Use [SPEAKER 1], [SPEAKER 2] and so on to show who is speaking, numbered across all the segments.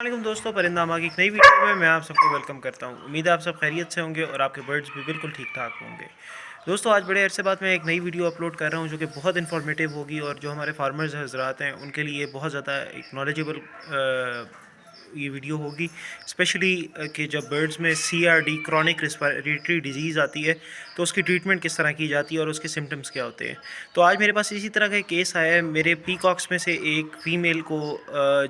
[SPEAKER 1] वालेकुम दोस्तों, परिंदामा की एक नई वीडियो में मैं आप सबको वेलकम करता हूं। उम्मीद है आप सब खैरियत से होंगे और आपके बर्ड्स भी बिल्कुल ठीक ठाक होंगे। दोस्तों, आज बड़े अरसे बाद मैं एक नई वीडियो अपलोड कर रहा हूं जो कि बहुत इन्फॉर्मेटिव होगी और जो हमारे फार्मर्स हजरात हैं उनके लिए बहुत ज़्यादा एक नॉलेजेबल ये वीडियो होगी। स्पेशली कि जब बर्ड्स में CRD क्रॉनिक रिस्पिरेटरी डिजीज़ आती है तो उसकी ट्रीटमेंट किस तरह की जाती है और उसके सिम्टम्स क्या होते हैं। तो आज मेरे पास इसी तरह का एक केस आया है। मेरे पीकॉक्स में से एक फ़ीमेल को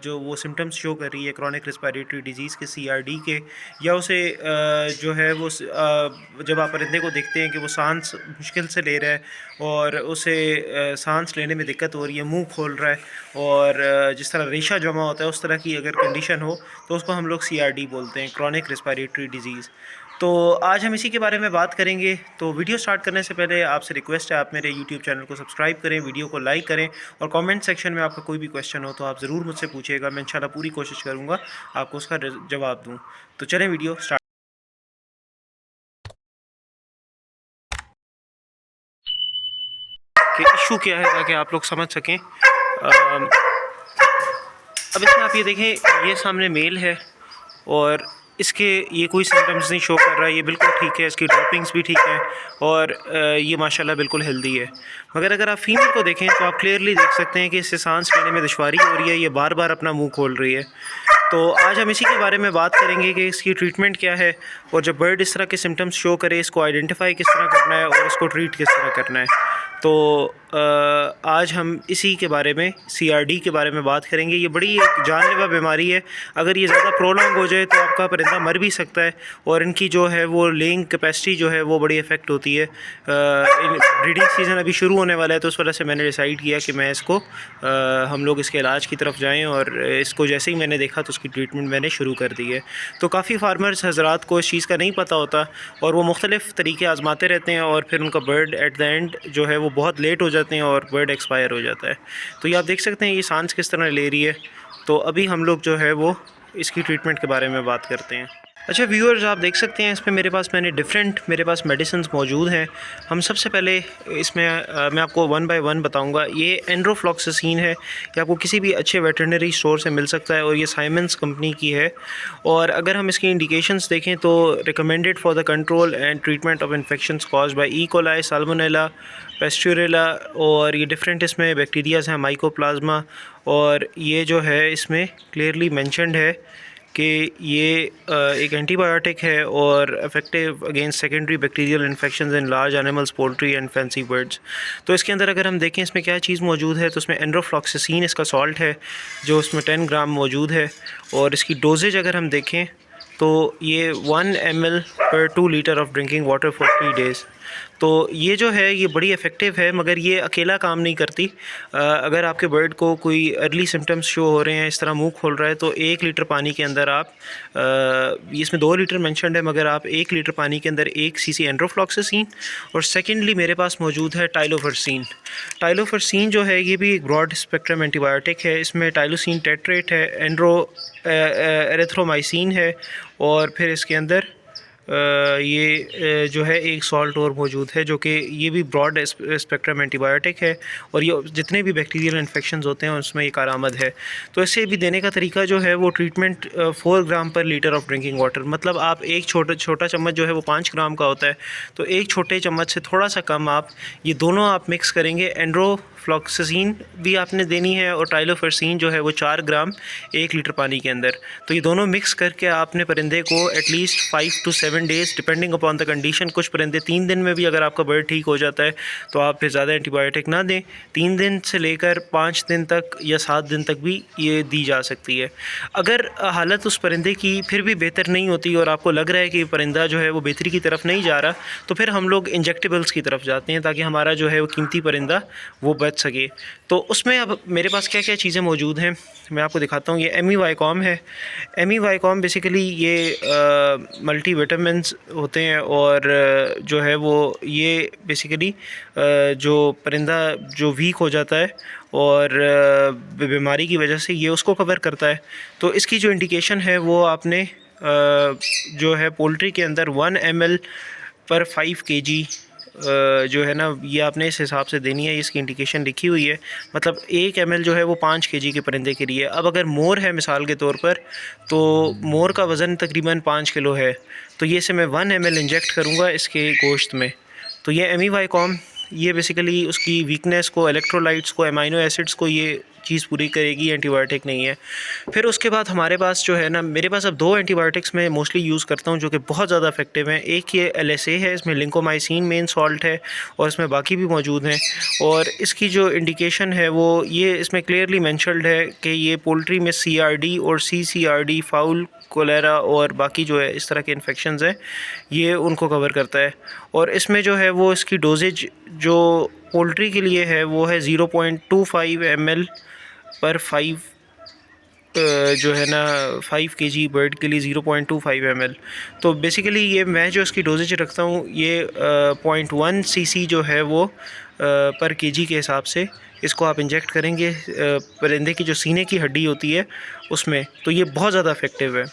[SPEAKER 1] जो वो सिम्टम्स शो कर रही है क्रॉनिक रिस्पिरेटरी डिजीज़ के, CRD के, या उसे जो है वो जब आप परिंदे को देखते हैं कि वो सांस मुश्किल से ले रहा है और उसे सांस लेने में दिक्कत हो रही है, मुंह खोल रहा है और जिस तरह रेशा जमा होता है उस तरह की अगर कंडीशन हो तो उसको हम लोग CRD बोलते हैं, क्रॉनिक रिस्पिरेटरी डिजीज़। तो आज हम इसी के बारे में बात करेंगे। तो वीडियो स्टार्ट करने से पहले आपसे रिक्वेस्ट है, आप मेरे यूट्यूब चैनल को सब्सक्राइब करें, वीडियो को लाइक करें और कमेंट सेक्शन में आपका कोई भी क्वेश्चन हो तो आप ज़रूर मुझसे पूछिएगा। मैं इंशाल्लाह पूरी कोशिश करूँगा आपको उसका जवाब दूँ। तो चलें वीडियो स्टार्ट। कि इशू क्या है ताकि आप लोग समझ सकें। अब इसमें आप ये देखें, ये सामने मेल है और इसके ये कोई सिम्टम्स नहीं शो कर रहा है, ये बिल्कुल ठीक है, इसकी ड्रॉपिंग्स भी ठीक है और ये माशाल्लाह बिल्कुल हेल्दी है। मगर अगर आप फीमेल को देखें तो आप क्लियरली देख सकते हैं कि इससे सांस लेने में दुश्वारी हो रही है, ये बार बार अपना मुंह खोल रही है। तो आज हम इसी के बारे में बात करेंगे कि इसकी ट्रीटमेंट क्या है और जब बर्ड इस तरह के सिम्टम्स शो करे इसको आइडेंटिफाई किस तरह करना है और इसको ट्रीट किस तरह करना है। तो आज हम इसी के बारे में, CRD के बारे में बात करेंगे। ये बड़ी एक जानलेवा बीमारी है। अगर ये ज़्यादा प्रोलॉन्ग हो जाए तो आपका परिंदा मर भी सकता है और इनकी जो है वो लेइंग कैपेसिटी जो है वो बड़ी इफ़ेक्ट होती है। ब्रीडिंग सीज़न अभी शुरू होने वाला है तो उस वजह से मैंने डिसाइड किया कि मैं इसको हम लोग इसके इलाज की तरफ जाएँ और इसको जैसे ही मैंने देखा तो उसकी ट्रीटमेंट मैंने शुरू कर दी है। तो काफ़ी फार्मर्स हज़रात को इस चीज़ का नहीं पता होता और वो मुख्तलिफ़ तरीके आज़माते रहते हैं और फिर उनका बर्ड एट द एंड जो है वो बहुत लेट हो जाते हैं और बर्ड एक्सपायर हो जाता है। तो ये आप देख सकते हैं ये सांस किस तरह ले रही है। तो अभी हम लोग जो है वो इसकी ट्रीटमेंट के बारे में बात करते हैं। अच्छा व्यूअर्स, आप देख सकते हैं इसमें मेरे पास मेडिसिन्स मौजूद हैं। हम सबसे पहले इसमें मैं आपको वन बाय वन बताऊंगा। ये एंड्रोफ्लॉक्सासिन है, ये आपको किसी भी अच्छे वेटरनरी स्टोर से मिल सकता है और ये साइमंस कंपनी की है। और अगर हम इसकी इंडिकेशंस देखें तो recommended for the control and treatment of infections caused by E coli, Salmonella, Pasteurella, और ये डिफरेंट इसमें बैक्टीरियाज़ हैं, माइकोप्लाज्मा। और ये जो है इसमें क्लियरली मेंशन्ड है कि ये एक एंटीबायोटिक है और effective against secondary bacterial infections in large animals, poultry and fancy birds. तो इसके अंदर अगर हम देखें इसमें क्या चीज़ मौजूद है तो इसमें एंड्रोफ्लॉक्सासिन इसका सॉल्ट है जो इसमें 10 ग्राम मौजूद है। और इसकी डोजेज अगर हम देखें तो ये 1 ml पर 2 litre of drinking water for 3 days. तो ये जो है ये बड़ी इफ़ेक्टिव है, मगर ये अकेला काम नहीं करती। अगर आपके बर्ड को कोई अर्ली सिम्टम्स शो हो रहे हैं, इस तरह मुंह खोल रहा है, तो 1 लीटर पानी के अंदर आप इसमें 2 लीटर मेंशन्ड है, मगर आप 1 लीटर पानी के अंदर 1 cc एंड्रोफ्लॉक्सासिन और सेकेंडली मेरे पास मौजूद है टाइलोफर्सिन। टाइलोफर्सिन जो है ये भी एक ब्रॉड स्पेक्ट्रम एंटीबायोटिक है। इसमें टाइलोसिन टेट्रेट है, एरिथ्रोमाइसिन है और फिर इसके अंदर ये जो है एक सॉल्ट और मौजूद है जो कि ये भी ब्रॉड स्पेक्ट्रम एंटीबायोटिक है और ये जितने भी बैक्टीरियल इन्फेक्शंस होते हैं उसमें ये कारआमद है। तो इसे भी देने का तरीका जो है वो ट्रीटमेंट 4 ग्राम पर लीटर ऑफ ड्रिंकिंग वाटर, मतलब आप एक छोटा चम्मच जो है वो 5 ग्राम का होता है, तो एक छोटे चम्मच से थोड़ा सा कम आप ये दोनों आप मिक्स करेंगे। एंड्रोफ्लॉक्सासिन भी आपने देनी है और टाइलोफर्सिन जो है वो 4 ग्राम 1 लीटर पानी के अंदर। तो ये दोनों मिक्स करके आपने परिंदे को at least 5 to 7 days depending upon the condition, कुछ परिंदे 3 दिन में भी अगर आपका बर्ड ठीक हो जाता है तो आप फिर ज़्यादा एंटीबायोटिक ना दें। 3 दिन से लेकर 5 दिन तक या 7 दिन तक भी ये दी जा सकती है। अगर हालत उस परिंदे की फिर भी बेहतर नहीं होती और आपको लग रहा है कि परिंदा जो है वो बेहतरी की तरफ नहीं जा रहा, तो फिर हम लोग इंजेक्टेबल्स की तरफ जाते हैं ताकि हमारा जो है वो कीमती परिंदा वो बच सके। तो उसमें अब मेरे पास क्या क्या चीज़ें मौजूद हैं मैं आपको दिखाता हूँ। ये एमीवाइकॉम है। एमीवाइकॉम बेसिकली ये मल्टी विटामिन्स होते हैं और जो है वो ये बेसिकली जो परिंदा जो वीक हो जाता है और बीमारी की वजह से ये उसको कवर करता है। तो इसकी जो इंडिकेशन है वो आपने जो है पोल्ट्री के अंदर 1 ml पर 5 kg जो है ना ये आपने इस हिसाब से देनी है, इसकी इंडिकेशन लिखी हुई है। मतलब 1 ml जो है वो 5 kg के परिंदे के लिए। अब अगर मोर है मिसाल के तौर पर, तो मोर का वज़न तकरीबन 5 किलो है, तो ये से मैं 1 ml इंजेक्ट करूँगा इसके गोश्त में। तो ये एमीवाइकॉम, ये बेसिकली उसकी वीकनेस को, इलेक्ट्रोलाइट्स को, अमाइनो एसिड्स को ये चीज़ पूरी करेगी, एंटीबायोटिक नहीं है। फिर उसके बाद हमारे पास जो है ना, मेरे पास अब 2 एंटीबायोटिक्स मैं मोस्टली यूज़ करता हूँ जो कि बहुत ज़्यादा इफेक्टिव हैं। एक ये LSA है, इसमें लिंकोमाइसिन मेन सॉल्ट है और इसमें बाकी भी मौजूद हैं। और इसकी जो इंडिकेशन है वो ये इसमें क्लियरली मेंशन्ड है कि ये पोल्ट्री में CRD और CCRD, फाउल कोलेरा और बाकी जो है इस तरह के इन्फेक्शंस हैं, ये उनको कवर करता है। और इसमें जो है वो इसकी डोजेज जो पोल्ट्री के लिए है वो है 0.25 ml पर 5 जो है ना 5 kg बर्ड के लिए 0.25 ml। तो बेसिकली ये मैं जो इसकी डोजेज रखता हूँ ये 0.1 cc जो है वो पर kg के हिसाब से इसको आप इंजेक्ट करेंगे परिंदे की जो सीने की हड्डी होती है उसमें, तो ये बहुत ज़्यादा इफेक्टिव है।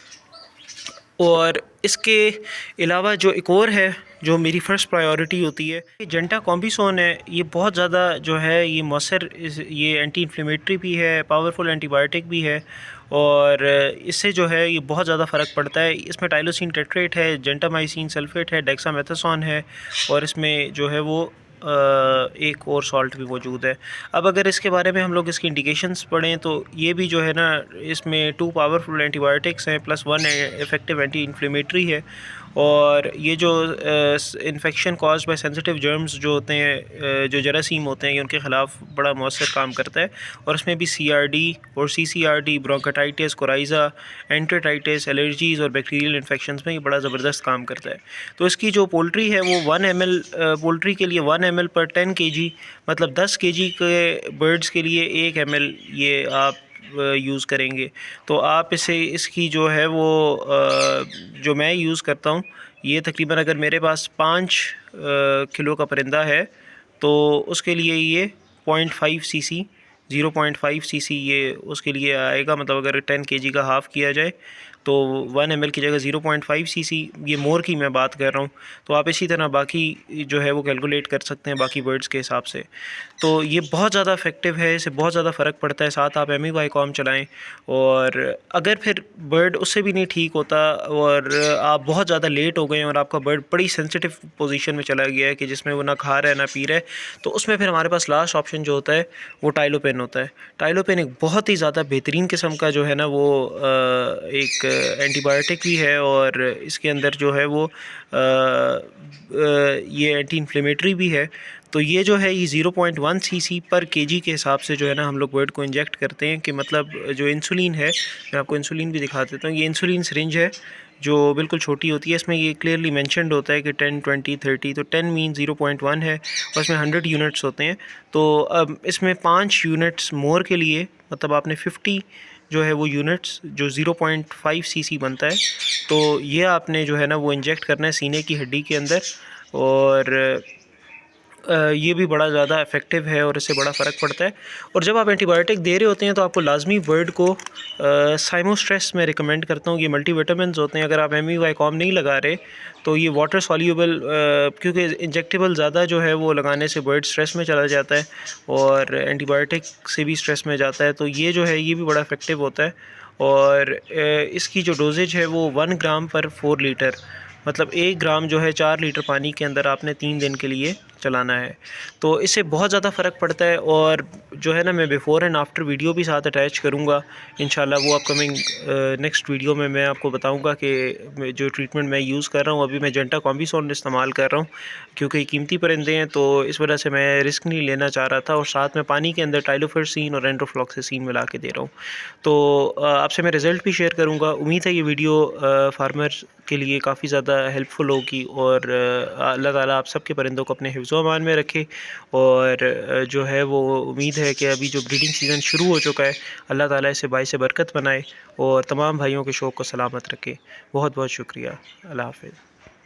[SPEAKER 1] और इसके अलावा जो एक और है जो मेरी फ़र्स्ट प्रायोरिटी होती है, जंटा कॉम्बिसोन है। ये बहुत ज़्यादा जो है ये मौसर, ये एंटी इन्फ्लेमेटरी भी है, पावरफुल एंटीबायोटिक भी है और इससे जो है ये बहुत ज़्यादा फ़र्क पड़ता है। इसमें टाइलोसिन टेट्रेट है, जेंटामाइसिन सल्फेट है, डेक्सामेथासोन है और इसमें जो है वो एक और सॉल्ट भी मौजूद है। अब अगर इसके बारे में हम लोग इसकी इंडिकेशंस पढ़ें तो ये भी जो है ना, इसमें 2 पावरफुल एंटीबायोटिक्स हैं प्लस 1 इफेक्टिव एंटी इन्फ्लेमेटरी है। और ये जो infection cause by sensitive germs जो होते हैं, जो जरासीम होते हैं, उनके ख़िलाफ़ बड़ा मौसर काम करता है। और इसमें भी CRD और CCRD, ब्रोंकाइटिस, कोराइज़ा, एंटेराइटिस, एलर्जीज़ और बैक्टीरियल इन्फेक्शंस में ये बड़ा ज़बरदस्त काम करता है। तो इसकी जो पोल्ट्री है वो 1 ml पोल्ट्री के लिए 1 ml पर 10 kg, मतलब 10 kg के बर्ड्स के लिए 1 ml ये आप यूज़ करेंगे। तो आप इसे इसकी जो है वो जो मैं यूज़ करता हूँ, ये तकरीबन अगर मेरे पास 5 किलो का परिंदा है तो उसके लिए ये 0.5 cc 0.5 cc ये उसके लिए आएगा। मतलब अगर 10 kg का हाफ़ किया जाए तो 1 ml की जगह 0.5 cc, ये मोर की मैं बात कर रहा हूँ। तो आप इसी तरह बाकी जो है वो कैलकुलेट कर सकते हैं बाकी बर्ड्स के हिसाब से। तो ये बहुत ज़्यादा इफेक्टिव है, इससे बहुत ज़्यादा फ़र्क पड़ता है। साथ आप एमीवाइकॉम चलाएं। और अगर फिर बर्ड उससे भी नहीं ठीक होता और आप बहुत ज़्यादा लेट हो गए और आपका बर्ड बड़ी सेंसिटिव पोजीशन में चला गया है कि जिसमें वो ना खा रहा है ना पी रहा है, तो उसमें फिर हमारे पास लास्ट ऑप्शन जो होता है वो टाइलोपेन होता है। टाइलोपेन एक बहुत ही ज़्यादा बेहतरीन किस्म का जो है ना वो एक एंटीबायोटिक भी है और इसके अंदर जो है वो ये एंटी इन्फ्लेमेटरी भी है। तो ये जो है ये 0.1 cc पर kg के हिसाब से जो है ना हम लोग बर्ड को इंजेक्ट करते हैं। कि मतलब जो इंसुलिन है, मैं आपको इंसुलिन भी दिखा देता हूँ। ये इंसुलिन सिरिंज है जो बिल्कुल छोटी होती है। इसमें ये क्लियरली मेंशन्ड होता है कि 10, 20, 30। तो 10 मीन 0.1 है और इसमें 100 यूनिट्स होते हैं। तो अब इसमें 5 यूनिट्स मोर के लिए, मतलब आपने 50 जो है वो यूनिट्स जो 0.5 cc बनता है, तो ये आपने जो है ना वो इंजेक्ट करना है सीने की हड्डी के अंदर। और ये भी बड़ा ज़्यादा इफेक्टिव है और इससे बड़ा फ़र्क पड़ता है। और जब आप एंटीबायोटिक दे रहे होते हैं तो आपको लाजमी बर्ड को साइमोस्ट्रेस में रिकमेंड करता हूँ। ये मल्टीविटामिन्स होते हैं। अगर आप एमीवाइकॉम नहीं लगा रहे तो ये वाटर सॉल्यूबल, क्योंकि इंजेक्टेबल ज़्यादा जो है वो लगाने से बर्ड स्ट्रेस में चला जाता है और एंटीबायोटिक से भी स्ट्रेस में जाता है। तो ये जो है ये भी बड़ा इफेक्टिव होता है। और इसकी जो डोजेज है वो 1 ग्राम पर 4 लीटर, मतलब 1 ग्राम जो है 4 लीटर पानी के अंदर आपने 3 दिन के लिए चलाना है। तो इससे बहुत ज़्यादा फ़र्क पड़ता है। और जो है ना मैं बिफ़ोर एंड आफ्टर वीडियो भी साथ अटैच करूँगा इंशाल्लाह। वो अपकमिंग नेक्स्ट वीडियो में मैं आपको बताऊँगा कि जो ट्रीटमेंट मैं यूज़ कर रहा हूँ। अभी मैं जेंटा कॉम्बिसोन इस्तेमाल कर रहा हूँ क्योंकि कीमती परिंदे हैं, तो इस वजह से मैं रिस्क नहीं लेना चाह रहा था। और साथ में पानी के अंदर टाइलोफर्सीन और एंड्रोफ्लॉक्सासिन मिला के दे रहा हूँ। तो आपसे मैं रिज़ल्ट भी शेयर करूँगा। उम्मीद है ये वीडियो फार्मर के लिए काफ़ी ज़्यादा हेल्पफुल होगी। और अल्लाह ताला आप सबके परिंदों को अपने हिफ्ज़ व अमान में रखे। और जो है वो उम्मीद है कि अभी जो ब्रीडिंग सीज़न शुरू हो चुका है, अल्लाह ताला इसे बाइस बरकत बनाए और तमाम भाइयों के शौक़ को सलामत रखे। बहुत बहुत शुक्रिया। अल्लाह हाफ़िज़।